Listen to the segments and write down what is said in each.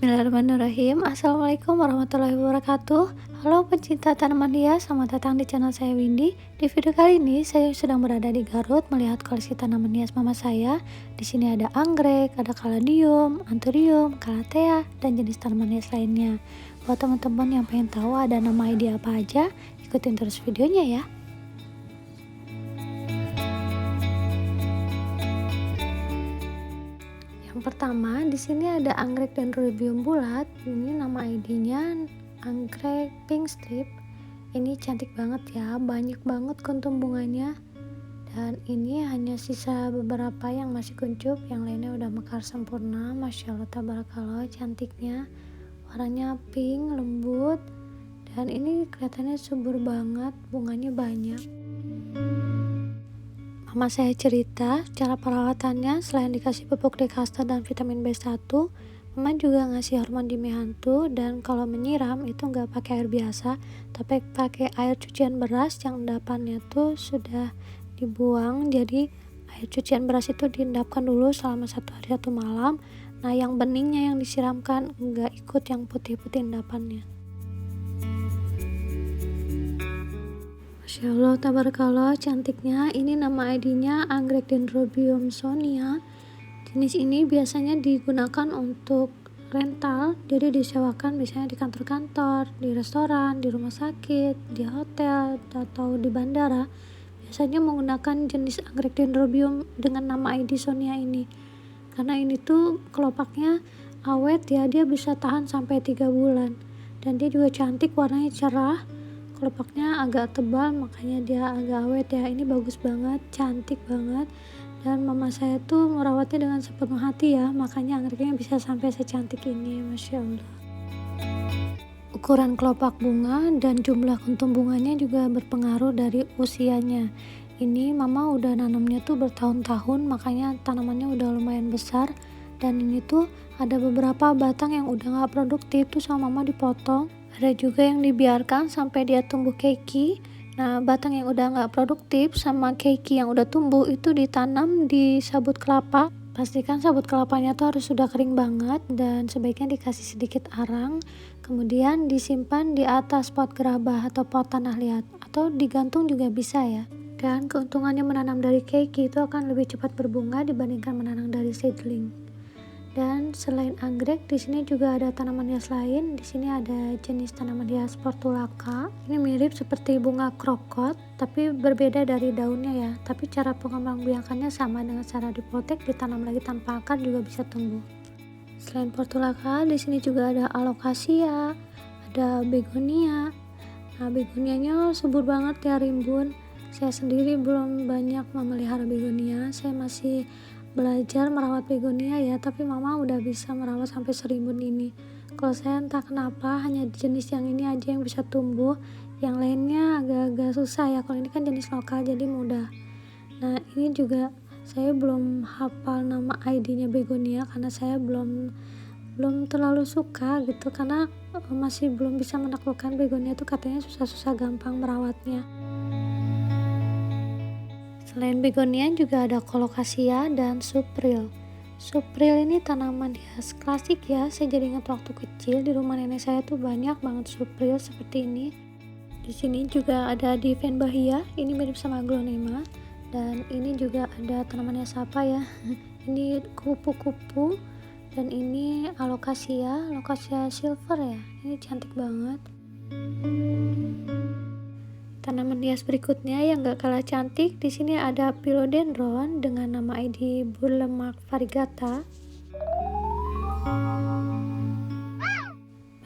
Bismillahirrahmanirrahim. Assalamualaikum warahmatullahi wabarakatuh. Halo pencinta tanaman hias, selamat datang di channel saya Windy. Di video kali ini saya sedang berada di Garut melihat koleksi tanaman hias mama saya. Di sini ada anggrek, ada kaladium, anthurium, calathea, dan jenis tanaman hias lainnya. Buat teman-teman yang pengen tahu ada nama ID apa aja, ikutin terus videonya ya. Yang pertama, di sini ada anggrek dendrobium bulat. Ini nama ID-nya anggrek pink strip. Ini cantik banget ya, banyak banget kuntum bunganya. Dan ini hanya sisa beberapa yang masih kuncup, yang lainnya udah mekar sempurna. Masya Allah, tabarakallah, cantiknya. Warnanya pink, lembut. Dan ini kelihatannya subur banget, bunganya banyak. Mama saya cerita cara perawatannya, selain dikasih pupuk dekasta dan vitamin B1, mama juga ngasih hormon dimihantu. Dan kalau menyiram itu nggak pakai air biasa, tapi pakai air cucian beras yang endapannya tuh sudah dibuang. Jadi air cucian beras itu diendapkan dulu selama 1 hari 1 malam. Nah, yang beningnya yang disiramkan, nggak ikut yang putih-putih endapannya. Masya Allah, tabarakallah, cantiknya. Ini nama ID-nya anggrek dendrobium sonia. Jenis ini biasanya digunakan untuk rental, jadi disewakan misalnya di kantor-kantor, di restoran, di rumah sakit, di hotel, atau di bandara. Biasanya menggunakan jenis anggrek dendrobium dengan nama ID sonia ini, karena ini tuh kelopaknya awet ya, dia bisa tahan sampai 3 bulan. Dan dia juga cantik, warnanya cerah, kelopaknya agak tebal, makanya dia agak awet ya. Ini bagus banget, cantik banget, dan mama saya tuh merawatnya dengan sepenuh hati ya, makanya anggreknya bisa sampai secantik ini. Masya Allah. Ukuran kelopak bunga dan jumlah kuntum bunganya juga berpengaruh dari usianya. Ini mama udah nanamnya tuh bertahun-tahun, makanya tanamannya udah lumayan besar. Dan ini tuh ada beberapa batang yang udah gak produktif tuh sama mama dipotong. Ada juga yang dibiarkan sampai dia tumbuh keiki. Nah, batang yang udah gak produktif sama keiki yang udah tumbuh itu ditanam di sabut kelapa. Pastikan sabut kelapanya tuh harus sudah kering banget, dan sebaiknya dikasih sedikit arang. Kemudian disimpan di atas pot gerabah atau pot tanah liat, atau digantung juga bisa ya. Dan keuntungannya menanam dari keiki itu akan lebih cepat berbunga dibandingkan menanam dari seedling. Dan selain anggrek, di sini juga ada tanaman hias lain. Di sini ada jenis tanaman hias portulaca. Ini mirip seperti bunga krokot, tapi berbeda dari daunnya ya. Tapi cara pengembangbiakannya sama dengan cara dipotek, ditanam lagi tanpa akar juga bisa tumbuh. Selain portulaca, di sini juga ada alocasia, ada begonia. Nah, begonianya subur banget ya, rimbun. Saya sendiri belum banyak memelihara begonia. Saya masih belajar merawat begonia ya, tapi mama udah bisa merawat sampai serimbun ini. Kalau saya entah kenapa hanya jenis yang ini aja yang bisa tumbuh, yang lainnya agak-agak susah ya. Kalau ini kan jenis lokal jadi mudah. Nah, ini juga saya belum hafal nama ID-nya begonia karena saya belum terlalu suka gitu, karena masih belum bisa menaklukkan begonia itu katanya susah-susah gampang merawatnya. Selain begonia juga ada colocasia dan supril. Supril ini tanaman hias klasik ya. Saya jadi ingat waktu kecil di rumah nenek saya tuh banyak banget supril seperti ini. Di sini juga ada Divenbachia, ini mirip sama aglonema. Dan ini juga ada tanaman hias apa ya? Ini kupu-kupu, dan ini alocasia silver ya. Ini cantik banget. Tanaman hias berikutnya yang gak kalah cantik, di sini ada philodendron dengan nama ID Burlemark variegata.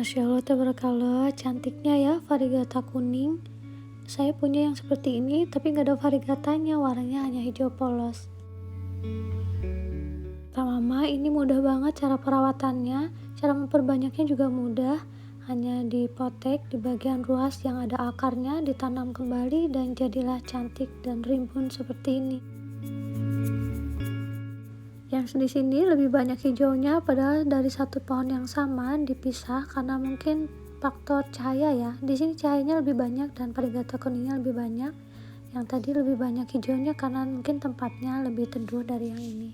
Masya Allah, tabarakallah, cantiknya ya, variegata kuning. Saya punya yang seperti ini, tapi gak ada variegatanya, warnanya hanya hijau polos. Kata mama, ini mudah banget cara perawatannya, cara memperbanyaknya juga mudah. Hanya dipotek di bagian ruas yang ada akarnya, ditanam kembali, dan jadilah cantik dan rimbun seperti ini. Yang di sini lebih banyak hijaunya, padahal dari satu pohon yang sama dipisah karena mungkin faktor cahaya ya. Di sini cahayanya lebih banyak dan variegata kuningnya lebih banyak. Yang tadi lebih banyak hijaunya karena mungkin tempatnya lebih teduh dari yang ini.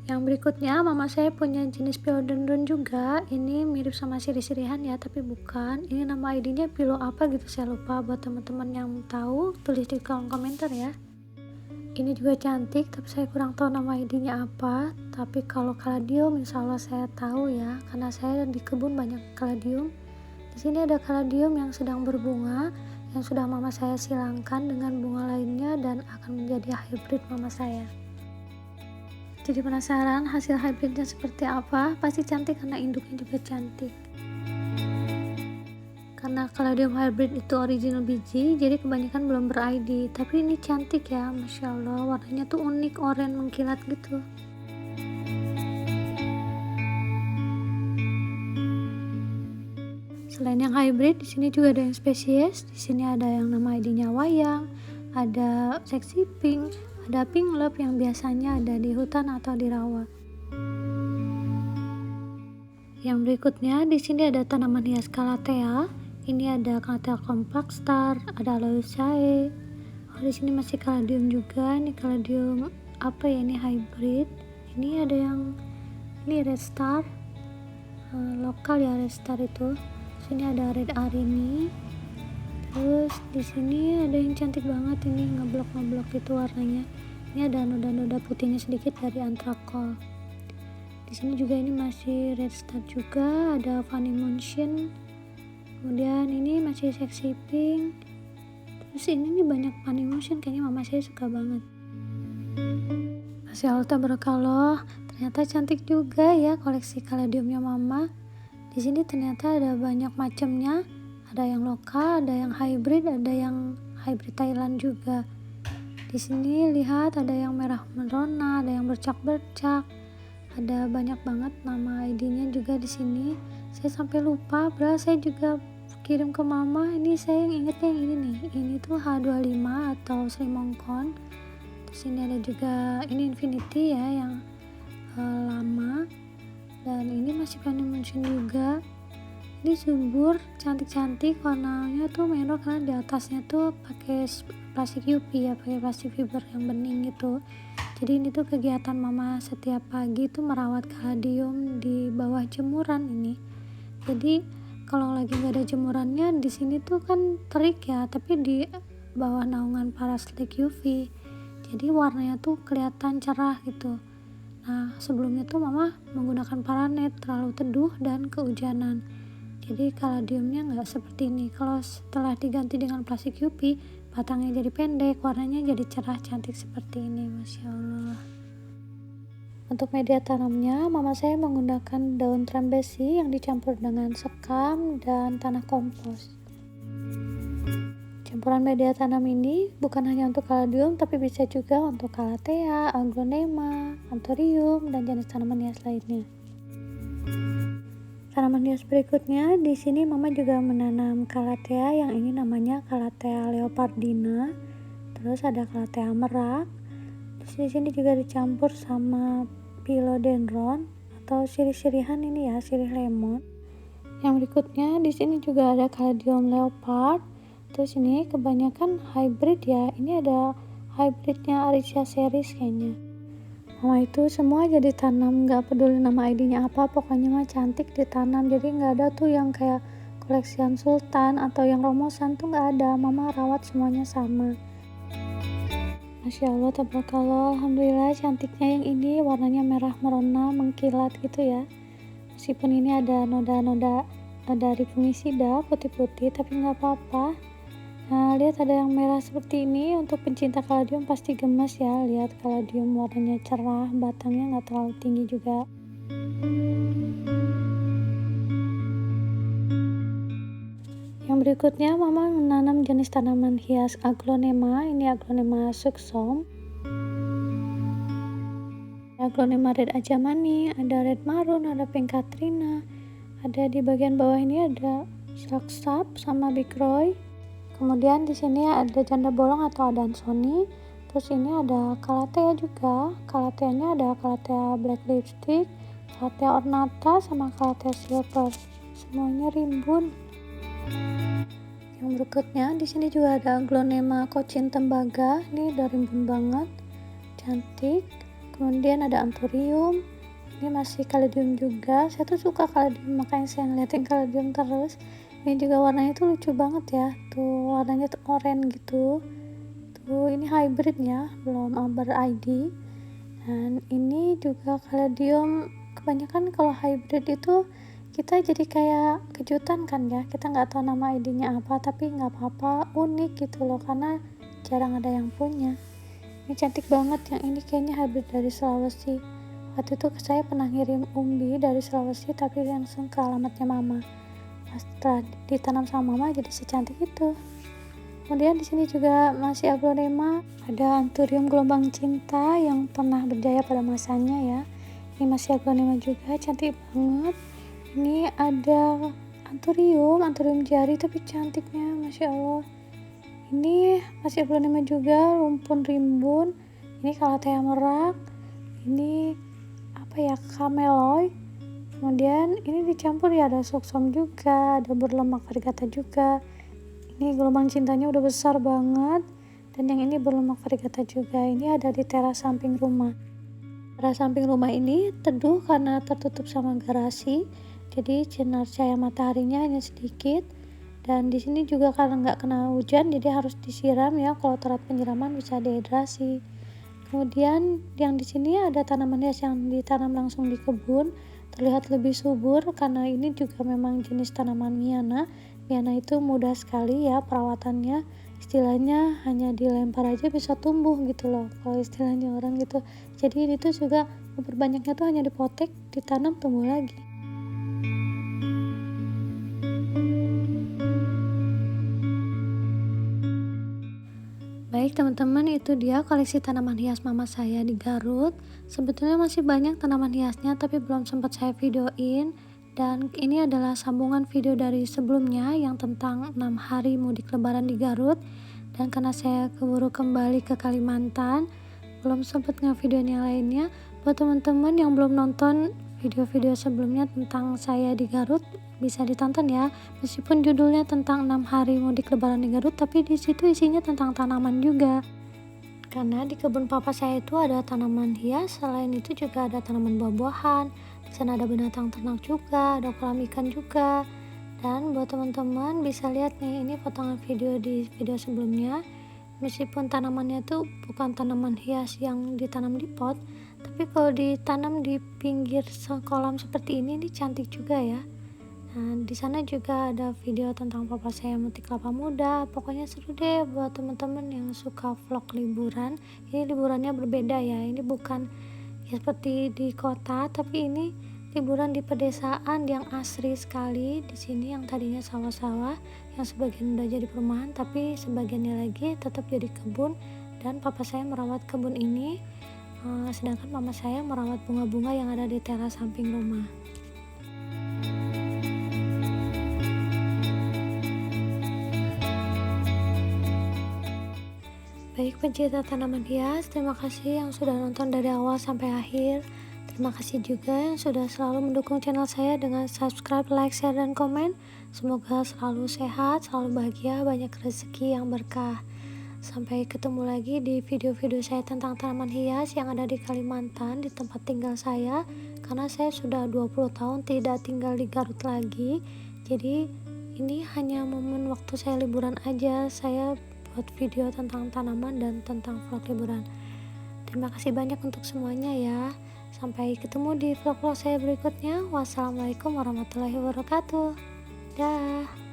Yang berikutnya mama saya punya jenis philodendron juga. Ini mirip sama sirih-sirihan ya, tapi bukan. Ini nama ID-nya Philo apa gitu, saya lupa. Buat teman-teman yang tahu tulis di kolom komentar ya. Ini juga cantik, tapi saya kurang tahu nama ID-nya apa. Tapi kalau kaladium insya Allah saya tahu ya, karena saya di kebun banyak kaladium. Di sini ada kaladium yang sedang berbunga, yang sudah mama saya silangkan dengan bunga lainnya dan akan menjadi hybrid mama saya. Jadi penasaran hasil hybridnya seperti apa? Pasti cantik karena induknya juga cantik. Karena kaladium hybrid itu original biji, jadi kebanyakan belum ber-ID. Tapi ini cantik ya, Masya Allah. Warnanya tuh unik, oranye mengkilat gitu. Selain yang hybrid, di sini juga ada yang spesies. Di sini ada yang nama ID-nya wayang, ada sexy pink, ada pink love yang biasanya ada di hutan atau di rawa. Yang berikutnya di sini ada tanaman hias calathea. Ini ada calathea compact star, ada aloesae. Di sini masih kaladium juga. Ini kaladium apa ya? Ini hybrid. Ini ada yang ini red star, lokal ya red star itu. Sini ada red arini. Terus di sini ada yang cantik banget, ini ngeblok itu warnanya. Ini ada noda-noda putihnya sedikit dari antrakol. Di sini juga ini masih red star juga, ada funny motion. Kemudian ini masih sexy pink. Terus ini nih banyak funny motion, kayaknya mama saya suka banget. Masya Allah tabarakallah, ternyata cantik juga ya koleksi kaladiumnya mama. Di sini ternyata ada banyak macamnya. Ada yang lokal, ada yang hybrid, ada yang hybrid Thailand juga. Di sini lihat ada yang merah merona, ada yang bercak-bercak. Ada banyak banget nama ID-nya juga di sini. Saya sampai lupa, saya juga kirim ke mama. Ini saya yang ingetnya yang ini nih. Ini tuh H25 atau Srimongkon. Terus ini ada juga ini Infinity ya yang lama. Dan ini masih Funny Motion juga. Ini subur, cantik-cantik, warnanya tuh merah karena di atasnya tuh pakai plastik UV ya, pakai plastik fiber yang bening gitu. Jadi ini tuh kegiatan mama setiap pagi tuh merawat kaladium di bawah jemuran ini. Jadi kalau lagi nggak ada jemurannya di sini tuh kan terik ya, tapi di bawah naungan plastik UV. Jadi warnanya tuh kelihatan cerah gitu. Nah sebelumnya tuh mama menggunakan paranet terlalu teduh dan kehujanan. Jadi kaladiumnya nggak seperti ini. Kalau setelah diganti dengan plastik UV, batangnya jadi pendek, warnanya jadi cerah cantik seperti ini, Masya Allah. Untuk media tanamnya, mama saya menggunakan daun trembesi yang dicampur dengan sekam dan tanah kompos. Campuran media tanam ini bukan hanya untuk kaladium, tapi bisa juga untuk calathea, aglonema, anthurium, dan jenis tanaman hias lainnya. Tanaman hias berikutnya, di sini mama juga menanam calathea yang ini namanya calathea leopardina. Terus ada calathea merak. Terus di sini juga dicampur sama philodendron atau sirih-sirihan ini ya, sirih lemon. Yang berikutnya di sini juga ada caladium leopard. Terus ini kebanyakan hybrid ya. Ini ada hybridnya Aricia series kayaknya. Mama itu semua jadi tanam, gak peduli nama ID-nya apa, pokoknya mah cantik ditanam. Jadi gak ada tuh yang kayak koleksian sultan atau yang romosan tuh gak ada. Mama rawat semuanya sama. Masya Allah tabarakallah, alhamdulillah cantiknya yang ini, warnanya merah merona mengkilat gitu ya. Meskipun ini ada noda-noda dari fungisida putih-putih, tapi gak apa-apa. Nah lihat ada yang merah seperti ini, untuk pencinta kaladium pasti gemes ya. Lihat kaladium warnanya cerah, batangnya nggak terlalu tinggi juga. Yang berikutnya mama menanam jenis tanaman hias aglonema. Ini aglonema sucsom, aglonema red ajamani, ada red marun, ada pink katrina. Ada di bagian bawah ini ada saksap sama big roy. Kemudian di sini ada janda bolong atau adansoni. Terus ini ada calathea juga. Calatheanya ada calathea black lipstick, calathea ornata, sama calathea silver. Semuanya rimbun. Yang berikutnya di sini juga ada aglonema cochin tembaga. Ini udah rimbun banget, cantik. Kemudian ada anthurium, Ini masih kaledium juga, saya tuh suka kaledium makanya saya ngeliatin kaledium terus. Ini juga warnanya tuh lucu banget ya, tuh warnanya tuh oranye gitu. Tuh ini hybrid ya, belum ber ID. Dan ini juga kaledium, kebanyakan kalau hybrid itu kita jadi kayak kejutan kan ya, kita nggak tahu nama ID-nya apa, tapi nggak apa-apa, unik gitu loh, karena jarang ada yang punya. Ini cantik banget, yang ini kayaknya hybrid dari Sulawesi. Waktu itu saya pernah ngirim umbi dari Sulawesi tapi langsung ke alamatnya mama. Pas setelah ditanam sama mama jadi secantik itu. Kemudian di sini juga masih aglonema, ada anthurium gelombang cinta yang pernah berjaya pada masanya ya. Ini masih aglonema juga, cantik banget. Ini ada anthurium jari tapi cantiknya, masya Allah. Ini masih aglonema juga, rumpun rimbun. Ini calathea merak. Ini apa ya, cameloy. Kemudian ini dicampur ya, ada suksom juga, ada berlemak variegata juga. Ini gelombang cintanya udah besar banget. Dan yang ini berlemak variegata juga. Ini ada di teras samping rumah. Teras samping rumah ini teduh karena tertutup sama garasi. Jadi sinar cahaya mataharinya hanya sedikit. Dan di sini juga karena nggak kena hujan, jadi harus disiram ya. Kalau telat penyiraman bisa dehidrasi. Kemudian yang di sini ada tanaman hias yang ditanam langsung di kebun, terlihat lebih subur karena ini juga memang jenis tanaman Miana. Miana itu mudah sekali ya perawatannya. Istilahnya hanya dilempar aja bisa tumbuh gitu loh, kalau istilahnya orang gitu. Jadi ini tuh juga memperbanyaknya tuh hanya dipotek, ditanam tumbuh lagi. Baik teman-teman, itu dia koleksi tanaman hias mama saya di Garut. Sebetulnya masih banyak tanaman hiasnya tapi belum sempat saya videoin. Dan ini adalah sambungan video dari sebelumnya yang tentang 6 hari mudik lebaran di Garut. Dan karena saya keburu kembali ke Kalimantan, belum sempat nge-videoin yang lainnya. Buat teman-teman yang belum nonton video-video sebelumnya tentang saya di Garut, bisa ditonton ya. Meskipun judulnya tentang 6 hari mudik lebaran di Garut, tapi di situ isinya tentang tanaman juga. Karena di kebun papa saya itu ada tanaman hias, selain itu juga ada tanaman buah-buahan. Di sana ada binatang ternak juga, ada kolam ikan juga. Dan buat teman-teman bisa lihat nih, ini potongan video di video sebelumnya. Meskipun tanamannya tuh bukan tanaman hias yang ditanam di pot, tapi kalau ditanam di pinggir kolam seperti ini cantik juga ya. Nah, di sana juga ada video tentang papa saya memetik kelapa muda. Pokoknya seru deh buat teman-teman yang suka vlog liburan. Ini liburannya berbeda ya. Ini bukan ya seperti di kota, tapi ini liburan di pedesaan yang asri sekali. Di sini yang tadinya sawah-sawah, yang sebagian udah jadi perumahan, tapi sebagiannya lagi tetap jadi kebun. Dan papa saya merawat kebun ini, sedangkan mama saya merawat bunga-bunga yang ada di teras samping rumah. Baik pencinta tanaman hias, terima kasih yang sudah nonton dari awal sampai akhir. Terima kasih juga yang sudah selalu mendukung channel saya dengan subscribe, like, share, dan komen. Semoga selalu sehat, selalu bahagia, banyak rezeki yang berkah. Sampai ketemu lagi di video-video saya tentang tanaman hias yang ada di Kalimantan, di tempat tinggal saya. Karena saya sudah 20 tahun tidak tinggal di Garut lagi. Jadi ini hanya momen waktu saya liburan aja, saya buat video tentang tanaman dan tentang vlog liburan. Terima kasih banyak untuk semuanya ya. Sampai ketemu di vlog-vlog saya berikutnya. Wassalamualaikum warahmatullahi wabarakatuh. Dah.